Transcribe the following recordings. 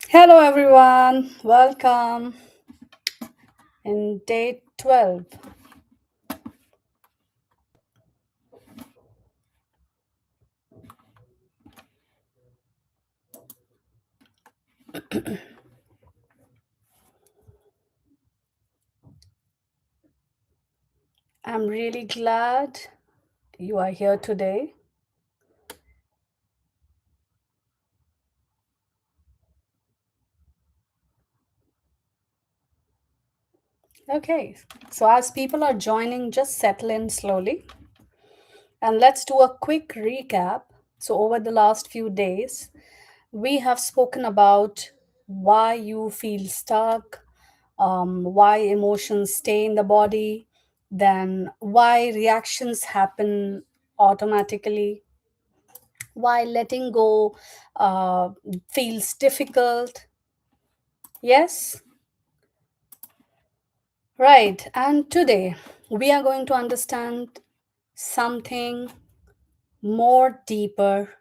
Hello, everyone. Welcome in day 12. I'm really glad you are here today. Okay, so as people are joining, just settle in slowly and let's do a quick recap. So, over the last few days, we have spoken about why you feel stuck, why emotions stay in the body, then why reactions happen automatically, why letting go feels difficult. Yes, right. And today we are going to understand something more deeper.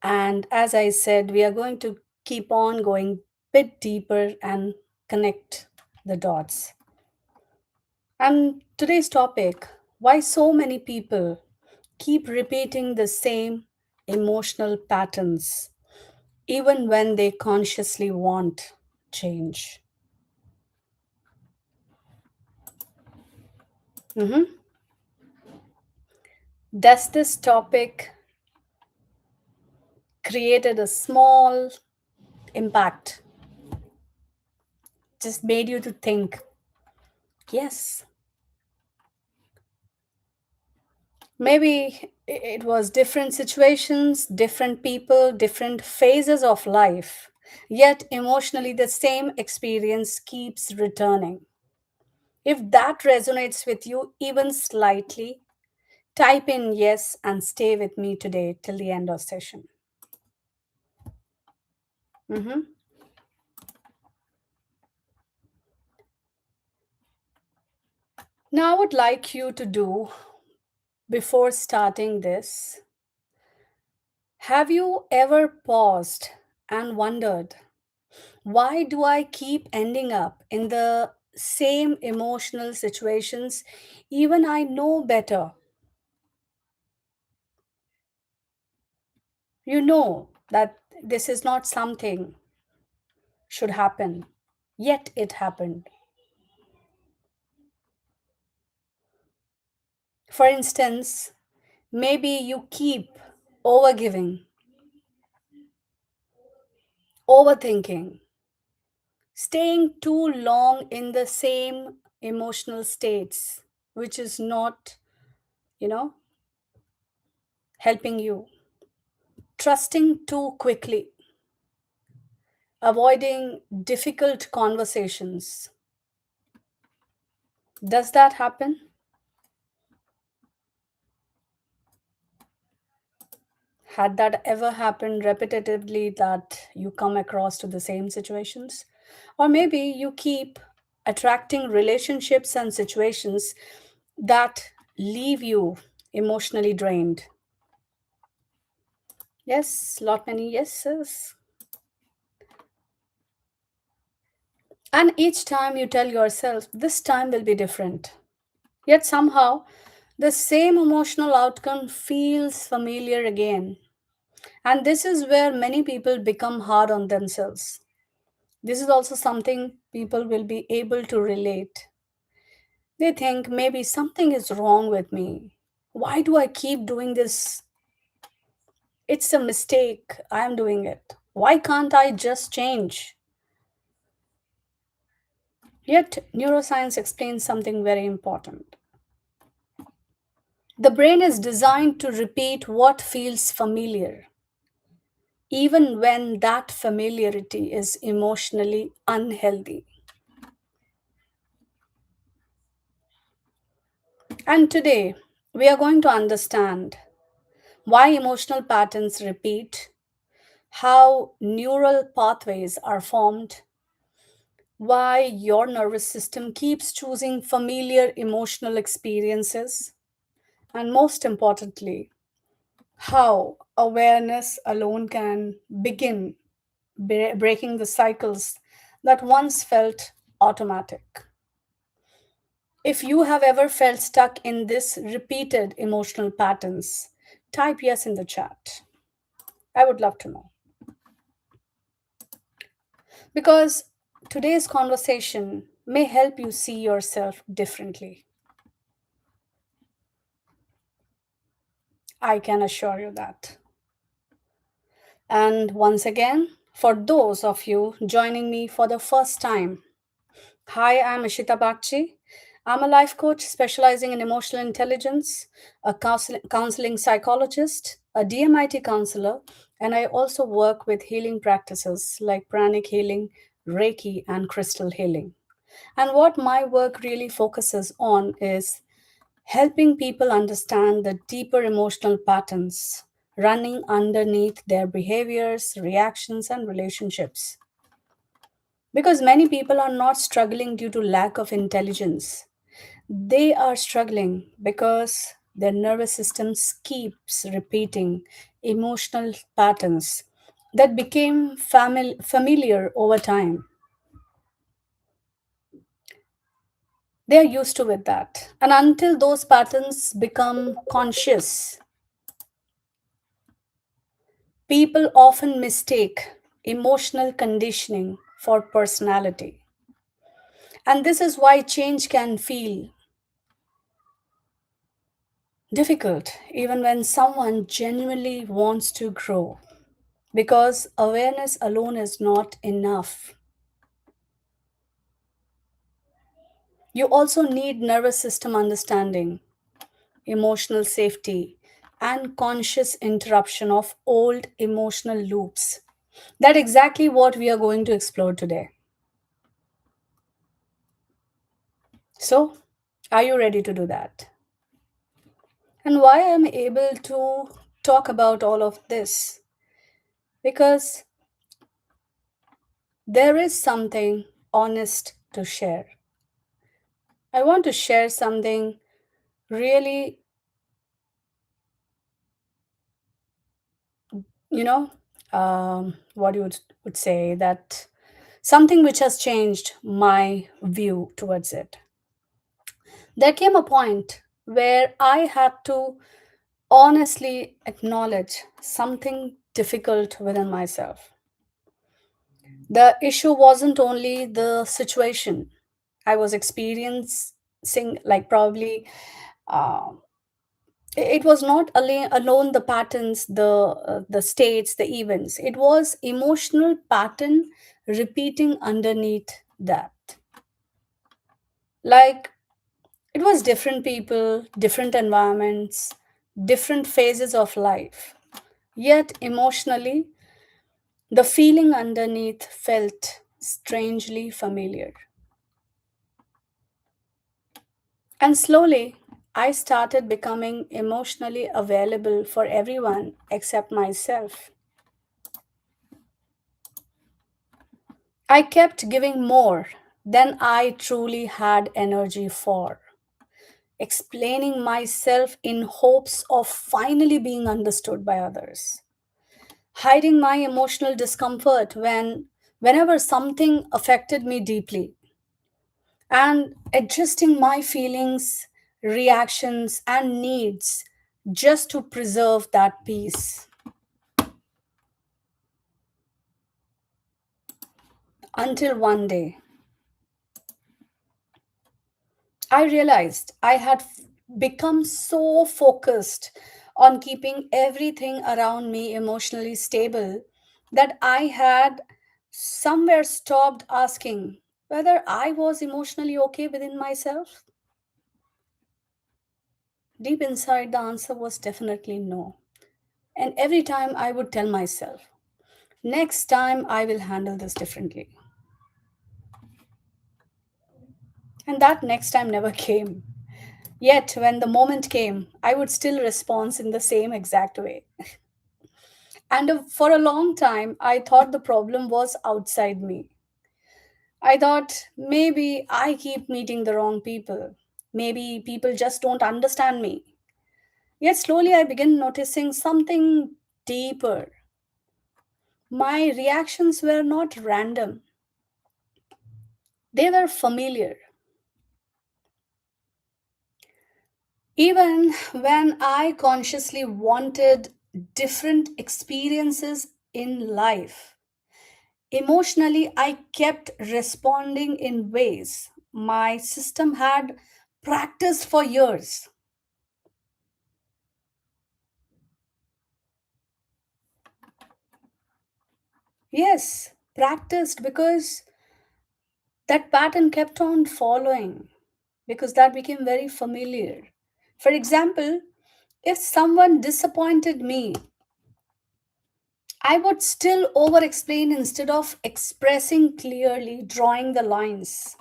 And as I said, we are going to keep on going bit deeper and connect the dots. And today's topic, why so many people keep repeating the same emotional patterns even when they consciously want change. Mhm. Does this topic created a small impact, just made you to think, yes, maybe it was different situations, different people, different phases of life, yet emotionally the same experience keeps returning. If that resonates with you even slightly, type in yes and stay with me today till the end of session. Mhm. Now, I would like you to do before starting this. Have you ever paused and wondered, why do I keep ending up in the same emotional situations even I know better? You know that this is not something should happen, yet it happened. For instance, maybe you keep overgiving, overthinking, staying too long in the same emotional states, which is not, you know, helping you. Trusting too quickly, avoiding difficult conversations. Does that happen? Had that ever happened repetitively that you come across to the same situations? Or maybe you keep attracting relationships and situations that leave you emotionally drained. Yes, lot many yeses. And each time you tell yourself, this time will be different. Yet somehow, the same emotional outcome feels familiar again. And this is where many people become hard on themselves. This is also something people will be able to relate. They think maybe something is wrong with me. Why do I keep doing this? It's a mistake. I am doing it. Why can't I just change? Yet, neuroscience explains something very important. The brain is designed to repeat what feels familiar, even when that familiarity is emotionally unhealthy. And today, we are going to understand why emotional patterns repeat, how neural pathways are formed, why your nervous system keeps choosing familiar emotional experiences, and most importantly, how awareness alone can begin. breaking the cycles that once felt automatic. If you have ever felt stuck in this repeated emotional patterns, type yes in the chat. I would love to know. Because today's conversation may help you see yourself differently. I can assure you that. And once again, for those of you joining me for the first time, hi, I'm Ishita Bakchi. I'm a life coach specializing in emotional intelligence, a counseling psychologist, a DMIT counselor, and I also work with healing practices like pranic healing, Reiki, and crystal healing. And what my work really focuses on is helping people understand the deeper emotional patterns running underneath their behaviors, reactions, and relationships. Because many people are not struggling due to lack of intelligence. They are struggling because their nervous system keeps repeating emotional patterns that became familiar over time. They are used to with that. And until those patterns become conscious, people often mistake emotional conditioning for personality. And this is why change can feel difficult even when someone genuinely wants to grow, because awareness alone is not enough. You also need nervous system understanding, emotional safety, and conscious interruption of old emotional loops. That's exactly what we are going to explore today. So, are you ready to do that? And why I'm able to talk about all of this? Because there is something honest to share. I want to share something really, you know, what you would say that something which has changed my view towards it. There came a point where I had to honestly acknowledge something difficult within myself. The issue wasn't only the situation I was experiencing, like probably um, it was not alone the patterns, the states, the events. It was emotional pattern repeating underneath that. Like it was different people, different environments, different phases of life. Yet emotionally, the feeling underneath felt strangely familiar. And slowly, I started becoming emotionally available for everyone except myself. I kept giving more than I truly had energy for, explaining myself in hopes of finally being understood by others, hiding my emotional discomfort whenever something affected me deeply, and adjusting my feelings, reactions, and needs just to preserve that peace. Until one day, I realized I had become so focused on keeping everything around me emotionally stable that I had somewhere stopped asking whether I was emotionally okay within myself. Deep inside, the answer was definitely no. And every time I would tell myself, next time I will handle this differently. And that next time never came. Yet, when the moment came, I would still respond in the same exact way. And for a long time, I thought the problem was outside me. I thought maybe I keep meeting the wrong people. Maybe people just don't understand me. Yet slowly I began noticing something deeper. My reactions were not random, they were familiar. Even when I consciously wanted different experiences in life, emotionally I kept responding in ways my system had practiced for years. Yes, practiced because that pattern kept on following, because that became very familiar. For example, if someone disappointed me, I would still over explain instead of expressing clearly, drawing the lines.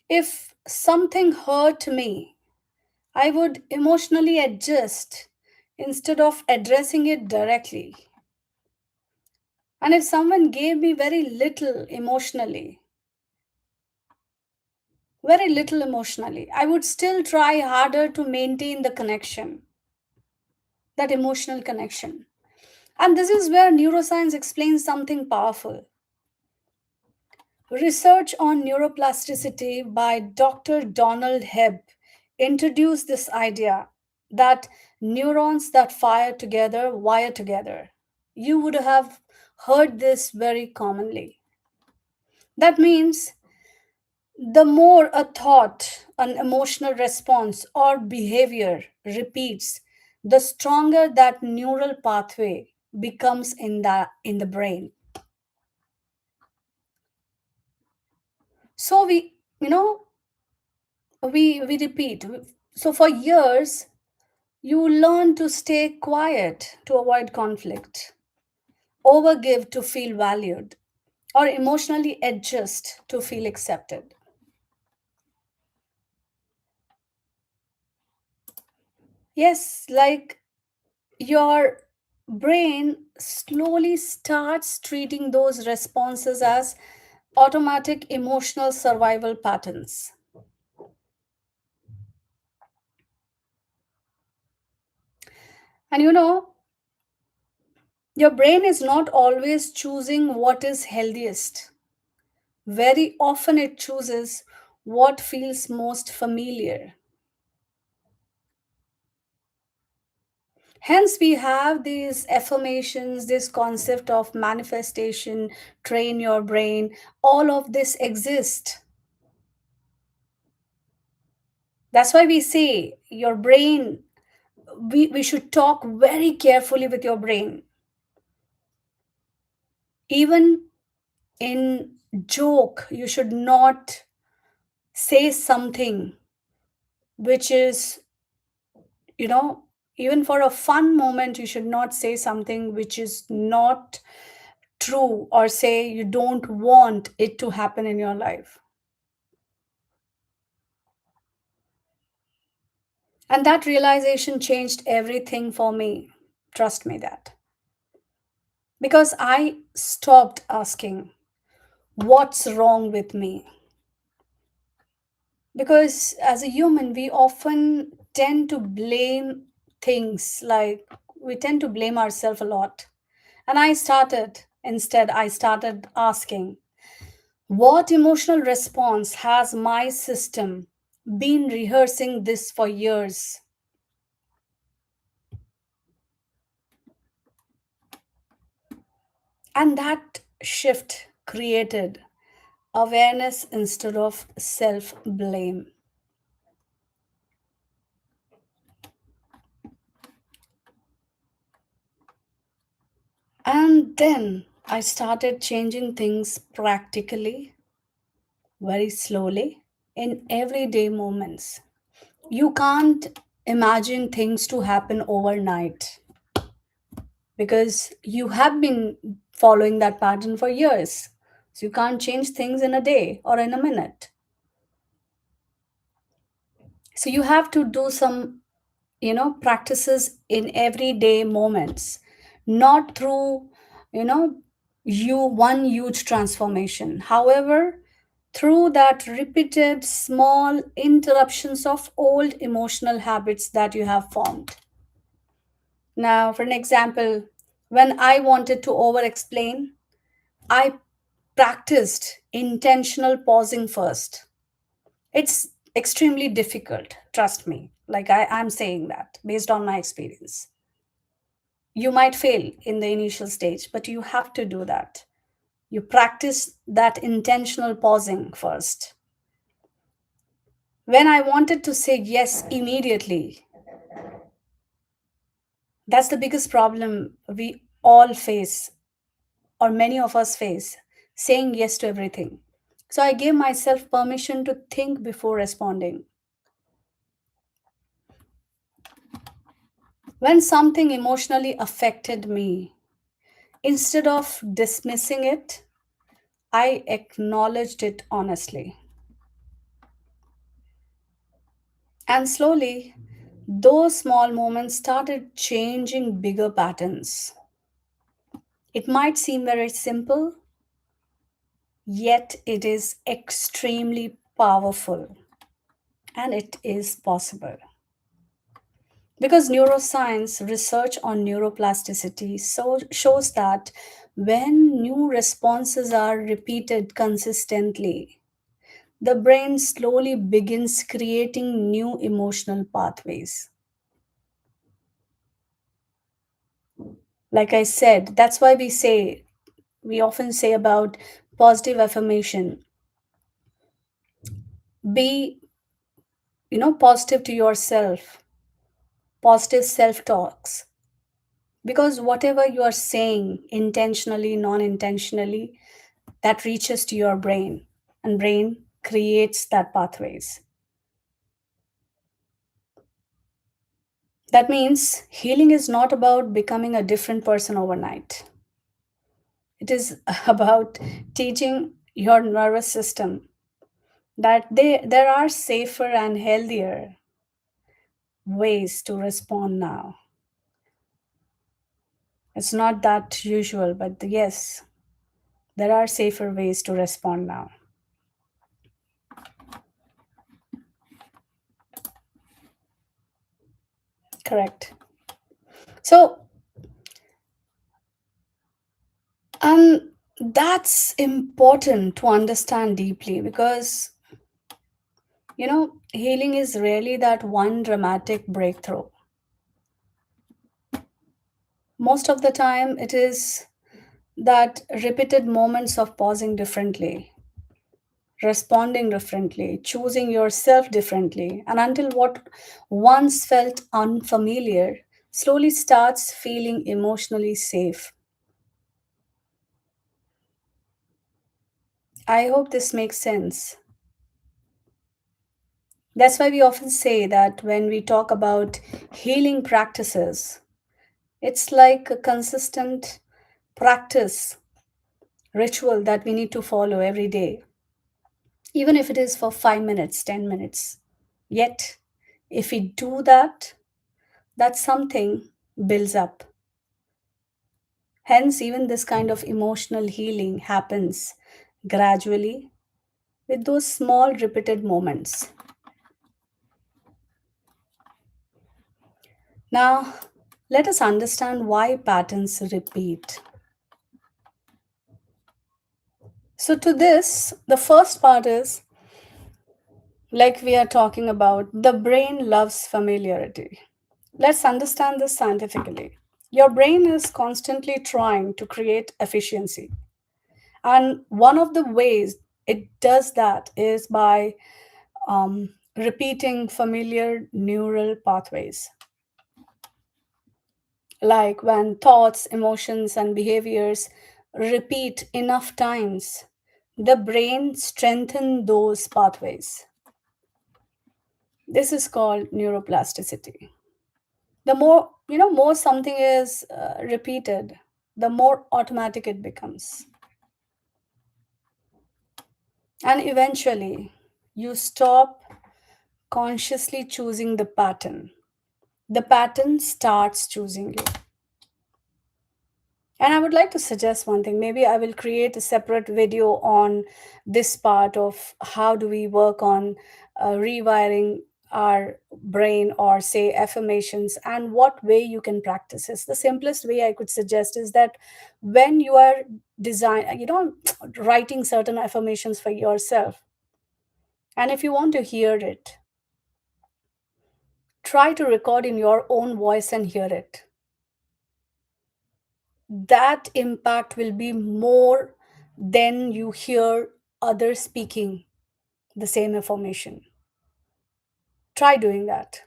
If something hurt me, I would emotionally adjust instead of addressing it directly. And if someone gave me very little emotionally, I would still try harder to maintain the connection, that emotional connection. And this is where neuroscience explains something powerful. Research on neuroplasticity by Dr. Donald Hebb introduced this idea that neurons that fire together wire together. You would have heard this very commonly. That means the more a thought, an emotional response, or behavior repeats, the stronger that neural pathway becomes in the brain. So we repeat. So for years, you learn to stay quiet to avoid conflict, overgive to feel valued, or emotionally adjust to feel accepted. Yes, like your brain slowly starts treating those responses as automatic emotional survival patterns. And your brain is not always choosing what is healthiest. Very often it chooses what feels most familiar. Hence, we have these affirmations, this concept of manifestation, train your brain, all of this exists. That's why we say your brain, we should talk very carefully with your brain. Even in joke, you should not say something which is, you know, even for a fun moment, you should not say something which is not true or say you don't want it to happen in your life. And that realization changed everything for me. Trust me that. Because I stopped asking, what's wrong with me? Because as a human, we often tend to blame things, like we tend to blame ourselves a lot. And I started asking, what emotional response has my system been rehearsing this for years? And that shift created awareness instead of self blame. And then I started changing things practically, very slowly, in everyday moments. You can't imagine things to happen overnight because you have been following that pattern for years. So you can't change things in a day or in a minute. So you have to do some practices in everyday moments, not through you know you one huge transformation. However, through that repeated small interruptions of old emotional habits that you have formed. Now, for an example, When I wanted to over explain, I practiced intentional pausing first. It's extremely difficult, trust me. Like I'm saying that based on my experience. You might fail in the initial stage, but you have to do that. You practice that intentional pausing first. When I wanted to say yes immediately, that's the biggest problem we all face, or many of us face, saying yes to everything. So I gave myself permission to think before responding. When something emotionally affected me, instead of dismissing it, I acknowledged it honestly. And slowly, those small moments started changing bigger patterns. It might seem very simple, yet it is extremely powerful and it is possible. Because neuroscience research on neuroplasticity shows that when new responses are repeated consistently, the brain slowly begins creating new emotional pathways. Like I said, that's why we often say about positive affirmation. Be, positive to yourself, positive self talks. Because whatever you are saying, intentionally, non intentionally, that reaches to your brain, and brain creates that pathways. That means healing is not about becoming a different person overnight. It is about teaching your nervous system that there are safer and healthier ways to respond now. It's not that usual, but yes, there are safer ways to respond now. Correct. So, and that's important to understand deeply because, healing is really that one dramatic breakthrough. Most of the time, it is that repeated moments of pausing differently, responding differently, choosing yourself differently, and until what once felt unfamiliar slowly starts feeling emotionally safe. I hope this makes sense. That's why we often say that when we talk about healing practices, it's like a consistent practice ritual that we need to follow every day, even if it is for 5 minutes, 10 minutes. Yet, if we do that, that something builds up. Hence, even this kind of emotional healing happens gradually with those small repeated moments. Now, let us understand why patterns repeat. So, to this, the first part is like we are talking about, the brain loves familiarity. Let's understand this scientifically. Your brain is constantly trying to create efficiency. And one of the ways it does that is by repeating familiar neural pathways. Like when thoughts, emotions, and behaviors repeat enough times, the brain strengthens those pathways. This is called neuroplasticity. The more something is repeated, the more automatic it becomes. And eventually, you stop consciously choosing the pattern. The pattern starts choosing you. And I would like to suggest one thing. Maybe I will create a separate video on this part of how do we work on rewiring our brain or say affirmations and what way you can practice this. The simplest way I could suggest is that when you are writing certain affirmations for yourself, and if you want to hear it, try to record in your own voice and hear it. That impact will be more than you hear others speaking the same affirmation. Try doing that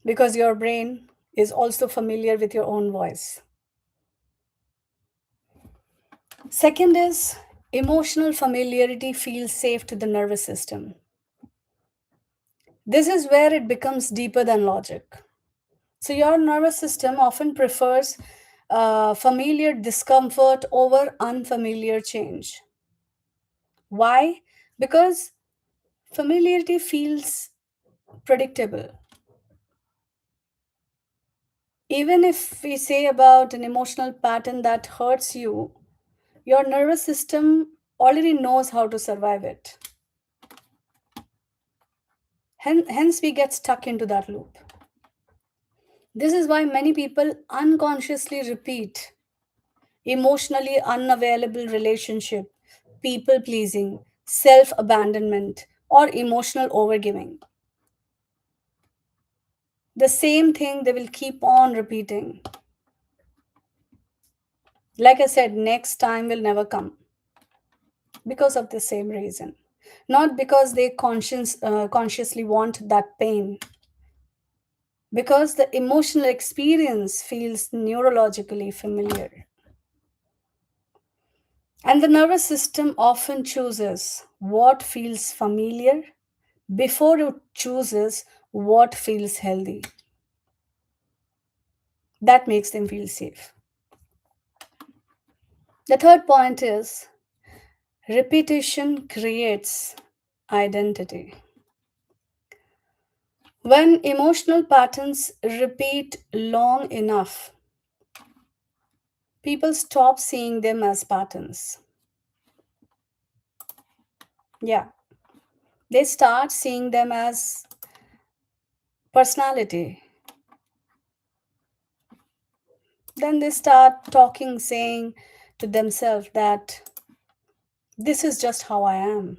because your brain is also familiar with your own voice. Second is emotional familiarity feels safe to the nervous system. This is where it becomes deeper than logic. So, your nervous system often prefers familiar discomfort over unfamiliar change. Why? Because familiarity feels predictable. Even if we say about an emotional pattern that hurts you, your nervous system already knows how to survive it. Hence, we get stuck into that loop. This is why many people unconsciously repeat emotionally unavailable relationship, people pleasing, self abandonment, or emotional overgiving. The same thing they will keep on repeating. Like I said, next time will never come because of the same reason. Not because they consciously want that pain, because the emotional experience feels neurologically familiar. And the nervous system often chooses what feels familiar before it chooses what feels healthy. That makes them feel safe. The third point is repetition creates identity. When emotional patterns repeat long enough, people stop seeing them as patterns. Yeah, they start seeing them as personality. Then they start talking, saying to themselves that this is just how I am.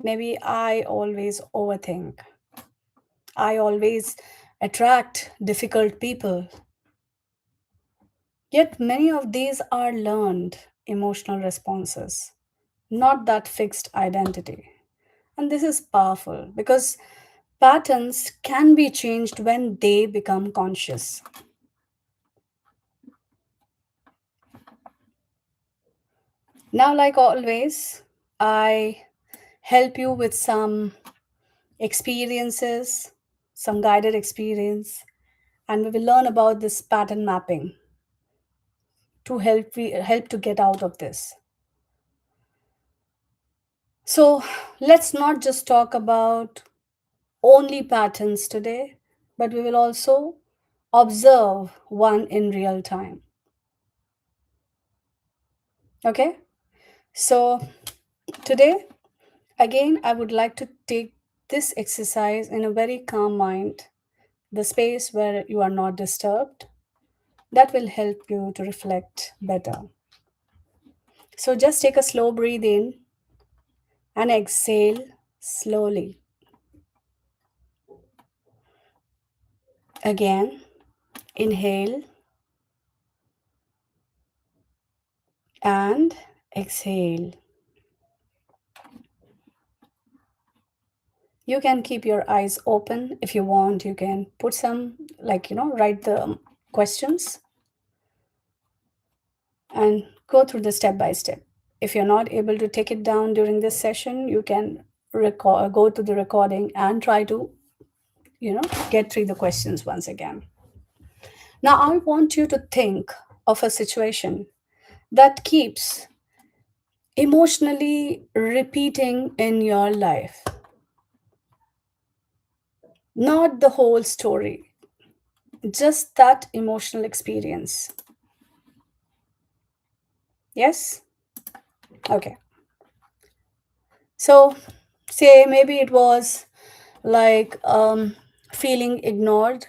Maybe I always overthink. I always attract difficult people. Yet many of these are learned emotional responses, not that fixed identity. And this is powerful because patterns can be changed when they become conscious. Now, like always, I help you with some experiences, some guided experience, and we will learn about this pattern mapping to help to get out of this. So, let's not just talk about only patterns today, but we will also observe one in real time. Okay? So, today, again, I would like to take this exercise in a very calm mind, the space where you are not disturbed. That will help you to reflect better. So, just take a slow breathe in and exhale slowly. Again, inhale and exhale. You can keep your eyes open if you want. You can put some, write the questions and go through the step by step. If you're not able to take it down during this session, you can go to the recording and try to, get through the questions once again. Now, I want you to think of a situation that keeps emotionally repeating in your life. Not the whole story, just that emotional experience. Yes? Okay. So Say maybe it was like feeling ignored,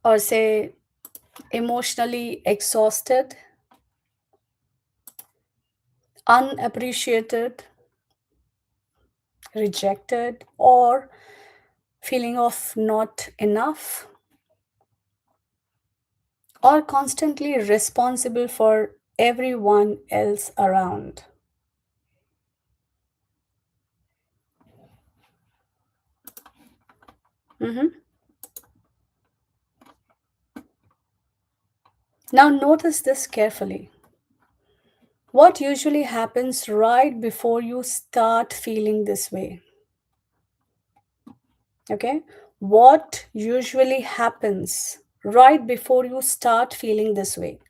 or say emotionally exhausted, unappreciated, rejected, or feeling of not enough, or constantly responsible for everyone else around. Mhm. Now, notice this carefully. What usually happens right before you start feeling this way? Okay? What usually happens right before you start feeling this way?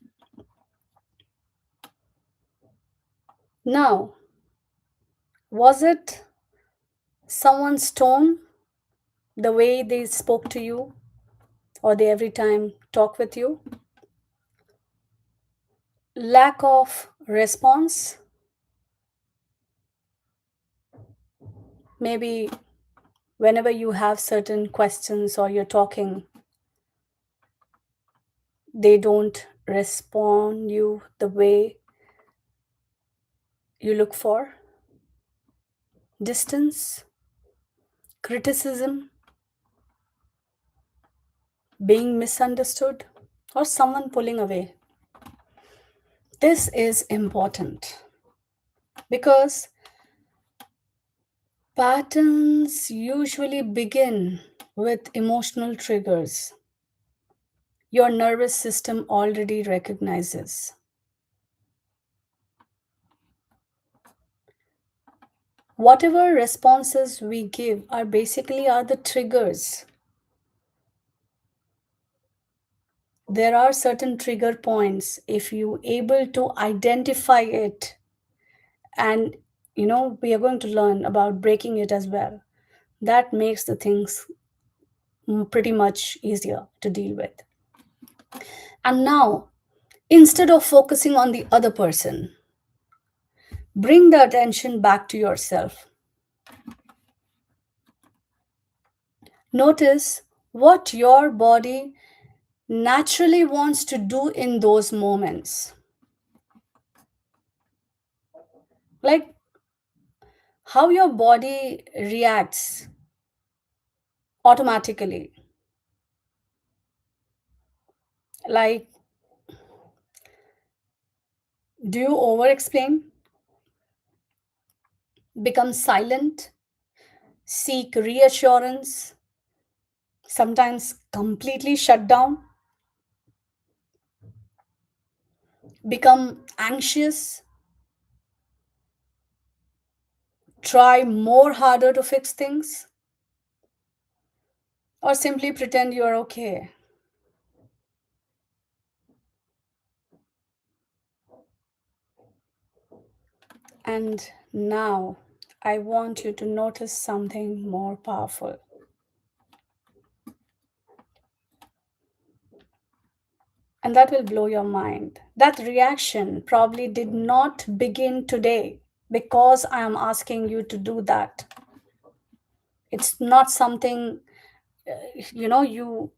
Now, was it someone's tone, the way they spoke to you, or they every time talk with you? Lack of response? Maybe whenever you have certain questions or you're talking, they don't respond you the way you look for. Distance, criticism, being misunderstood, or someone pulling away. This is important because patterns usually begin with emotional triggers your nervous system already recognizes. Whatever responses we give are basically are the triggers. There are certain trigger points. If you able to identify it, and we are going to learn about breaking it as well, that makes the things pretty much easier to deal with. And now, instead of focusing on the other person, bring the attention back to yourself. Notice what your body naturally wants to do in those moments. Like how your body reacts automatically. Like, do you over explain, become silent, seek reassurance, sometimes completely shut down, become anxious, try more harder to fix things, or simply pretend you're okay? And now I want you to notice something more powerful. And that will blow your mind. That reaction probably did not begin today because I am asking you to do that. It's not something, you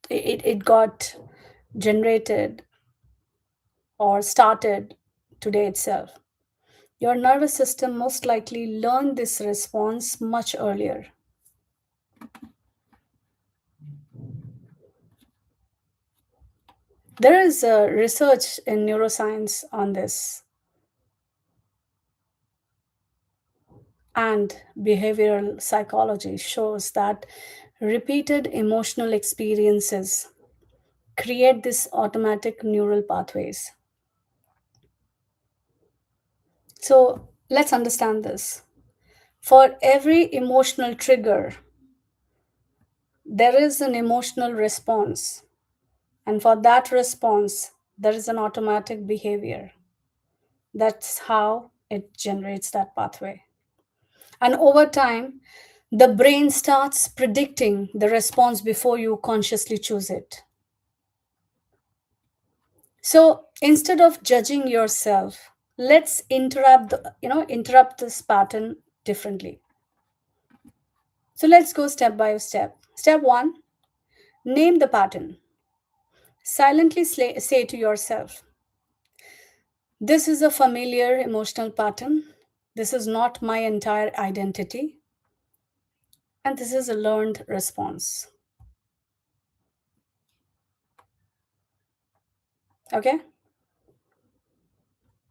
it got generated or started today itself. Your nervous system most likely learned this response much earlier. There is research in neuroscience on this, and behavioral psychology shows that repeated emotional experiences create this automatic neural pathways. So let's understand this. For every emotional trigger, there is an emotional response. And for that response, there is an automatic behavior. That's how it generates that pathway. And over time, the brain starts predicting the response before you consciously choose it. So instead of judging yourself, Let's interrupt this pattern differently. So let's go step by step. Step 1, name the pattern. Silently say to yourself, this is a familiar emotional pattern. This is not my entire identity. And this is a learned response. Okay?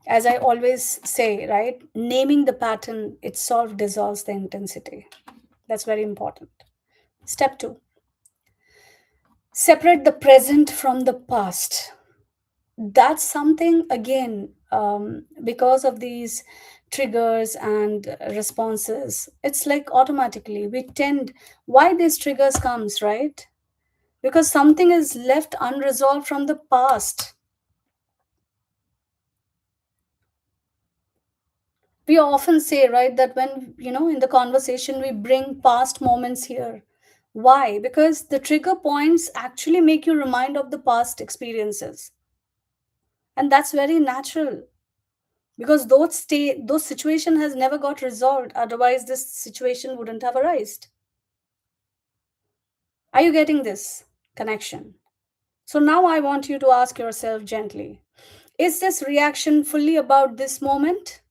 As I always say, right? Naming the pattern itself dissolves the intensity. That's very important. Step 2, separate the present from the past. That's something, again, because of these triggers and responses, it's like automatically we tend, why these triggers comes, right? Because something is left unresolved from the past. We often say, right, that when, in the conversation we bring past moments here. Why? Because the trigger points actually make you remind of the past experiences, and that's very natural, because those situation has never got resolved, otherwise this situation wouldn't have arisen. Are you getting this connection? So now I want you to ask yourself gently, is this reaction fully about this moment,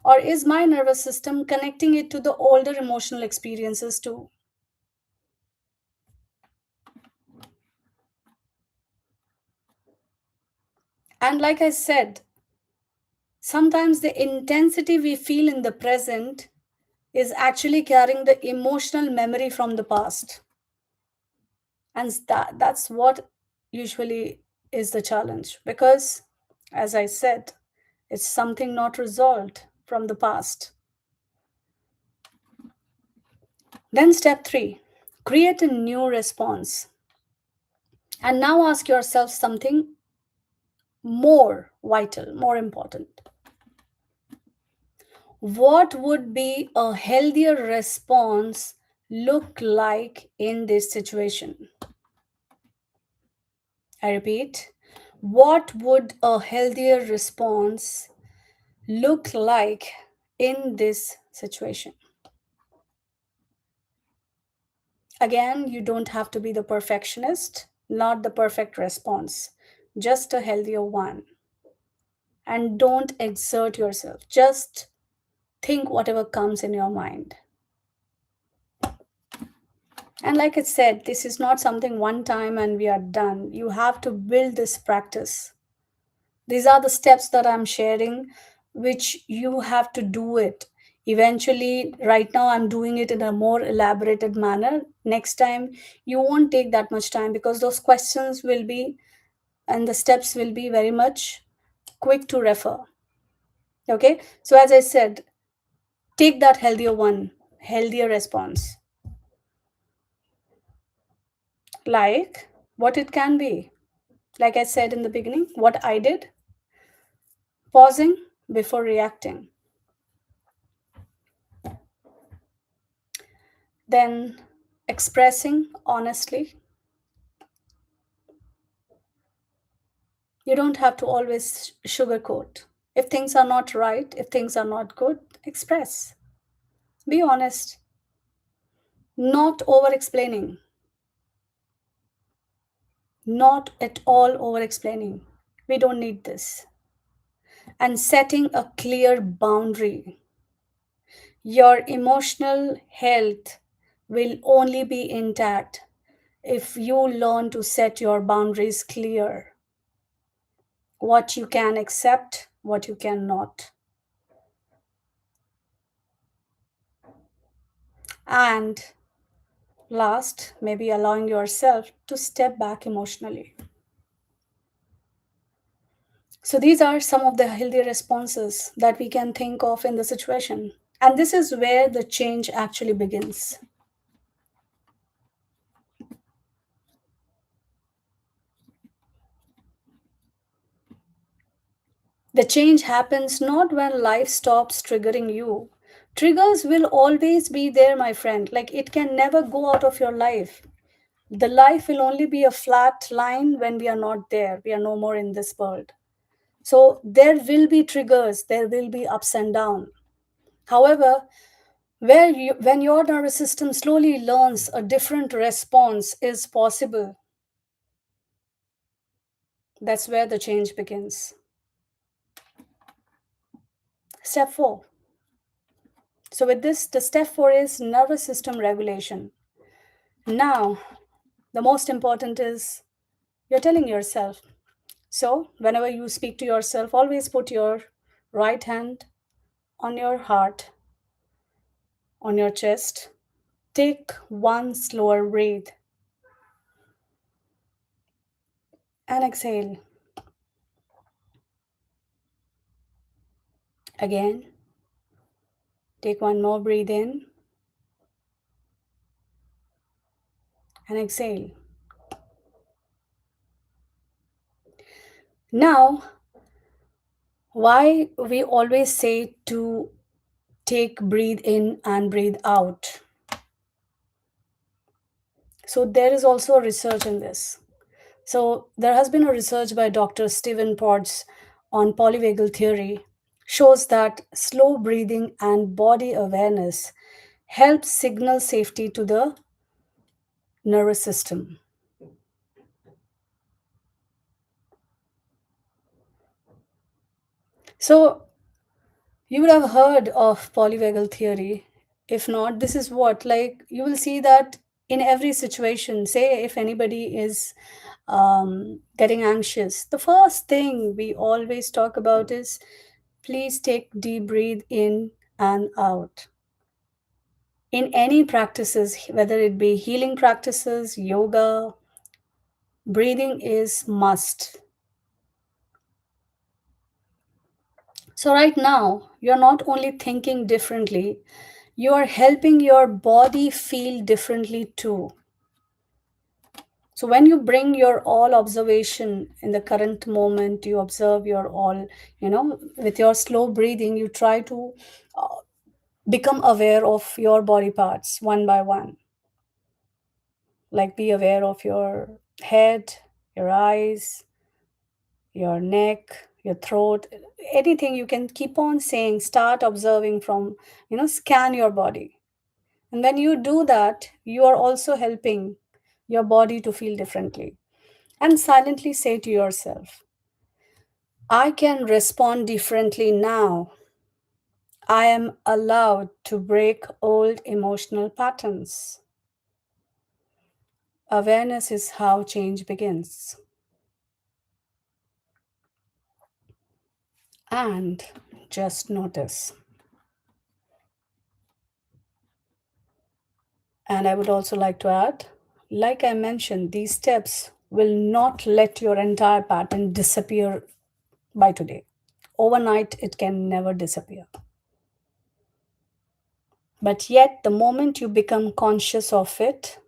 or is my nervous system connecting it to the older emotional experiences too? And like I said, sometimes the intensity we feel in the present is actually carrying the emotional memory from the past. And that's what usually is the challenge, because, as I said, it's something not resolved from the past. Then step 3, create a new response. And now ask yourself something more vital, more important. What would be a healthier response look like in this situation? I repeat, what would a healthier response look like in this situation? Again, you don't have to be the perfectionist, not the perfect response, just a healthier one. And don't exert yourself, just think whatever comes in your mind. And like I said, this is not something one time and we are done. You have to build this practice. These are the steps that I'm sharing, which you have to do it. Eventually, right now, I'm doing it in a more elaborated manner. Next time, you won't take that much time, because those questions will be and the steps will be very much quick to refer. Okay. So, as I said, take that healthier one, healthier response. Like what it can be. Like I said in the beginning, what I did, pausing before reacting. Then expressing honestly. You don't have to always sugarcoat. If things are not right, if things are not good, express. Be honest. Not over explaining. Not at all over explaining. We don't need this. And setting a clear boundary. Your emotional health will only be intact if you learn to set your boundaries clear. What you can accept, what you cannot. And last, maybe allowing yourself to step back emotionally. So, these are some of the healthy responses that we can think of in the situation. And this is where the change actually begins. The change happens not when life stops triggering you. Triggers will always be there, my friend. Like, it can never go out of your life. The life will only be a flat line when we are not there. We are no more in this world. So there will be triggers, there will be ups and downs. However, when your nervous system slowly learns a different response is possible, that's where the change begins. Step 4. So, with this, the step 4 is nervous system regulation. Now, the most important is you're telling yourself. So, whenever you speak to yourself, always put your right hand on your heart, on your chest. Take one slower breath and exhale. Again, take one more breath in and exhale. Now, why we always say to take breathe in and breathe out? So, there is also research in this. So, there has been a research by Dr. Stephen Potts on polyvagal theory shows that slow breathing and body awareness helps signal safety to the nervous system. So, you would have heard of polyvagal theory. If not, this is what, like, you will see that in every situation, say, if anybody is getting anxious, the first thing we always talk about is please take deep breath in and out. In any practices, whether it be healing practices, yoga, breathing is must. So, right now, you're not only thinking differently, you are helping your body feel differently too. So, when you bring your all observation in the current moment, you observe your all, with your slow breathing, you try to uh, become aware of your body parts one by one. Like, be aware of your head, your eyes, your neck, your throat, anything you can keep on saying, start observing from, scan your body. And when you do that, you are also helping your body to feel differently. And silently say to yourself, I can respond differently now. I am allowed to break old emotional patterns. Awareness is how change begins. And just notice. And I would also like to add, like I mentioned, these steps will not let your entire pattern disappear by today. Overnight, it can never disappear. But yet, the moment you become conscious of it,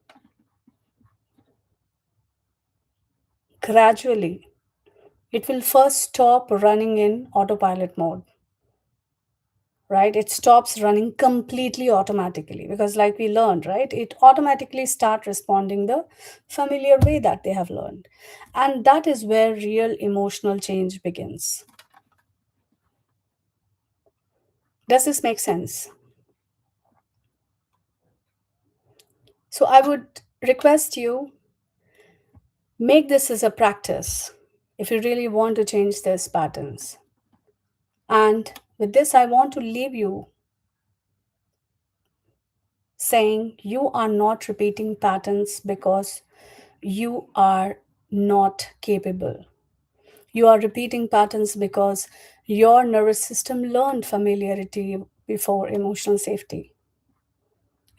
gradually, it will first stop running in autopilot mode, right? It stops running completely automatically because, like we learned, right, it automatically start responding the familiar way that they have learned. And that is where real emotional change begins. Does this make sense? So I would request you, make this as a practice if you really want to change these patterns. And with this, I want to leave you saying you are not repeating patterns because you are not capable. You are repeating patterns because your nervous system learned familiarity before emotional safety.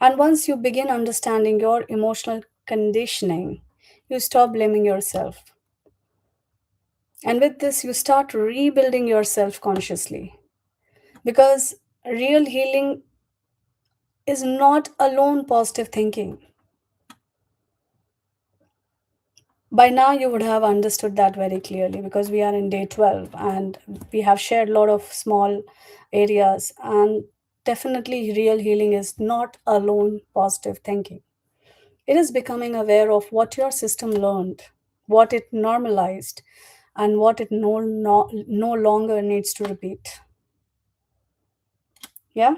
And once you begin understanding your emotional conditioning, you stop blaming yourself. And with this, you start rebuilding yourself consciously. Because real healing is not alone positive thinking. By now, you would have understood that very clearly because we are in day 12 and we have shared a lot of small areas. And definitely, real healing is not alone positive thinking. It is becoming aware of what your system learned, what it normalized, and what it no longer needs to repeat. Yeah?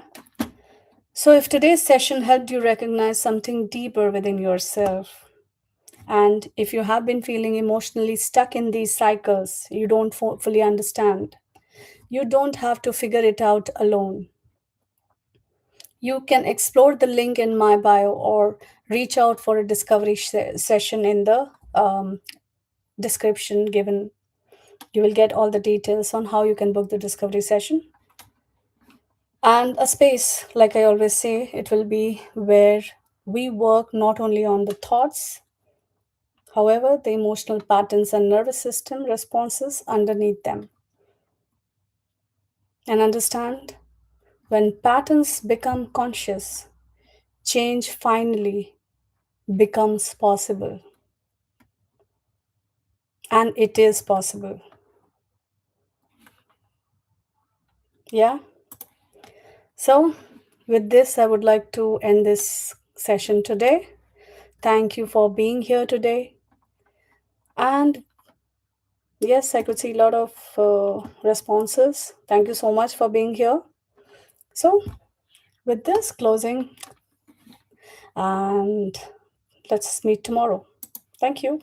So, if today's session helped you recognize something deeper within yourself, and if you have been feeling emotionally stuck in these cycles you don't fully understand, you don't have to figure it out alone. You can explore the link in my bio or reach out for a discovery session in the description given. You will get all the details on how you can book the discovery session. And a space, like I always say, it will be where we work not only on the thoughts, however, the emotional patterns and nervous system responses underneath them. And understand, when patterns become conscious, change finally becomes possible. And it is possible. Yeah. So, with this, I would like to end this session today. Thank you for being here today. And yes, I could see a lot of responses. Thank you so much for being here. So, with this closing, and let's meet tomorrow. Thank you.